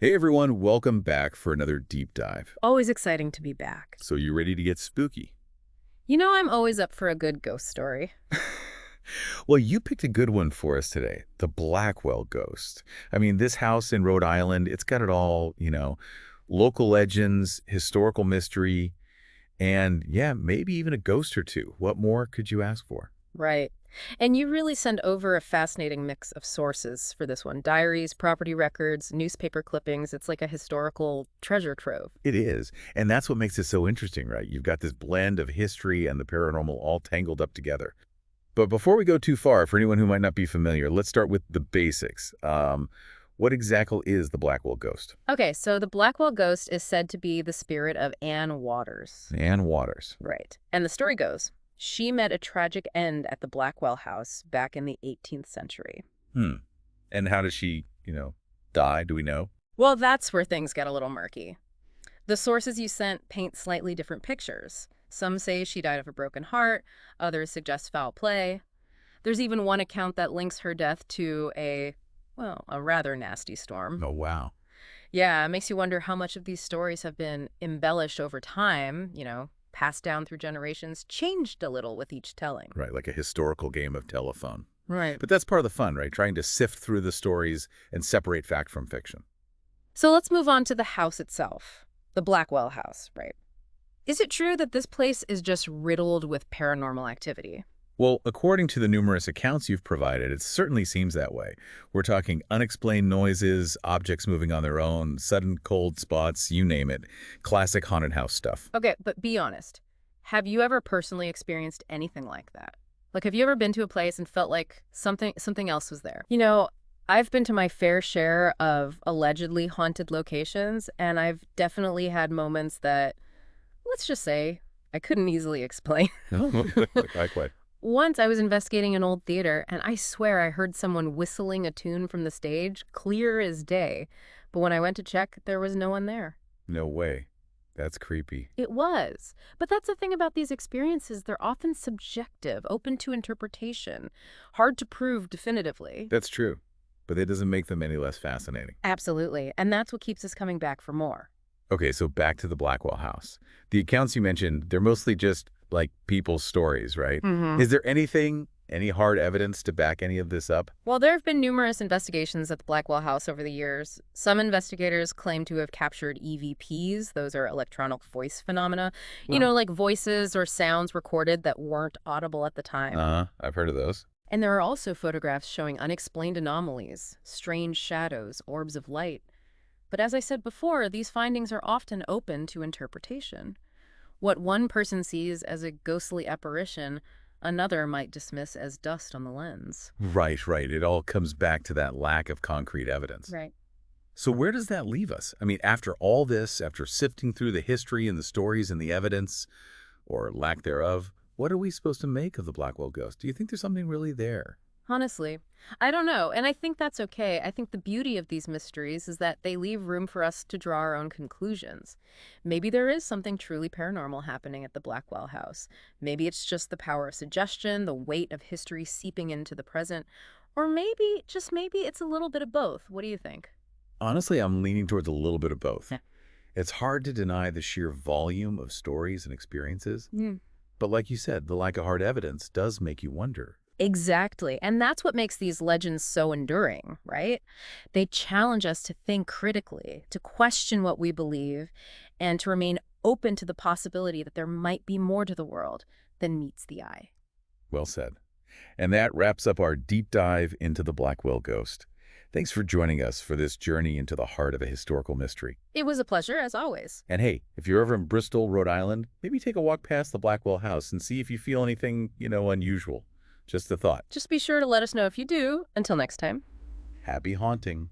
Hey everyone, welcome back for another deep dive. Always exciting to be back. So you ready to get spooky? You know, I'm always up for a good ghost story. Well, you picked a good one for us today, the Blackwell Ghost. I mean, this house in Rhode Island, it's got it all, local legends, historical mystery, and yeah, maybe even a ghost or two. What more could you ask for? Right. And you really send over a fascinating mix of sources for this one. Diaries, property records, newspaper clippings. It's like a historical treasure trove. It is, and that's what makes it so interesting, right? You've got this blend of history and the paranormal all tangled up together. But before we go too far, for anyone who might not be familiar, let's start with the basics. What exactly is the Blackwell Ghost? Okay, so the Blackwell Ghost is said to be the spirit of Anne Waters. Anne Waters. Right. And the story goes, she met a tragic end at the Blackwell House back in the 18th century. Hmm. And how did she, die? Do we know? Well, that's where things get a little murky. The sources you sent paint slightly different pictures. Some say she died of a broken heart, others suggest foul play. There's even one account that links her death to a rather nasty storm. Oh, wow. Yeah, it makes you wonder how much of these stories have been embellished over time, passed down through generations, changed a little with each telling. Right, like a historical game of telephone. Right. But that's part of the fun, right? Trying to sift through the stories and separate fact from fiction. So let's move on to the house itself, the Blackwell House, right? Is it true that this place is just riddled with paranormal activity? Well, according to the numerous accounts you've provided, it certainly seems that way. We're talking unexplained noises, objects moving on their own, sudden cold spots, you name it. Classic haunted house stuff. Okay, but be honest. Have you ever personally experienced anything like that? Like, have you ever been to a place and felt like something else was there? I've been to my fair share of allegedly haunted locations, and I've definitely had moments that, let's just say, I couldn't easily explain. Oh, like what? Once I was investigating an old theater, and I swear I heard someone whistling a tune from the stage, clear as day. But when I went to check, there was no one there. No way. That's creepy. It was. But that's the thing about these experiences. They're often subjective, open to interpretation, hard to prove definitively. That's true. But that doesn't make them any less fascinating. Absolutely. And that's what keeps us coming back for more. Okay, so back to the Blackwell House. The accounts you mentioned, they're mostly just like people's stories, right? Mm-hmm. Is there any hard evidence to back any of this up? Well, there have been numerous investigations at the Blackwell House over the years. Some investigators claim to have captured EVPs. Those are electronic voice phenomena. Like voices or sounds recorded that weren't audible at the time. I've heard of those. And there are also photographs showing unexplained anomalies, strange shadows, orbs of light. But as I said before, these findings are often open to interpretation. What one person sees as a ghostly apparition, another might dismiss as dust on the lens. Right, right. It all comes back to that lack of concrete evidence. Right. So where does that leave us? I mean, after all this, after sifting through the history and the stories and the evidence, or lack thereof, what are we supposed to make of the Blackwell Ghost? Do you think there's something really there? Honestly, I don't know, and I think that's okay. I think the beauty of these mysteries is that they leave room for us to draw our own conclusions. Maybe there is something truly paranormal happening at the Blackwell House. Maybe it's just the power of suggestion, the weight of history seeping into the present, or maybe, just maybe, it's a little bit of both. What do you think? Honestly, I'm leaning towards a little bit of both. Yeah. It's hard to deny the sheer volume of stories and experiences, Mm. but like you said, the lack of hard evidence does make you wonder. Exactly. And that's what makes these legends so enduring, right? They challenge us to think critically, to question what we believe, and to remain open to the possibility that there might be more to the world than meets the eye. Well said. And that wraps up our deep dive into the Blackwell Ghost. Thanks for joining us for this journey into the heart of a historical mystery. It was a pleasure, as always. And hey, if you're ever in Bristol, Rhode Island, maybe take a walk past the Blackwell House and see if you feel anything, unusual. Just a thought. Just be sure to let us know if you do. Until next time. Happy haunting.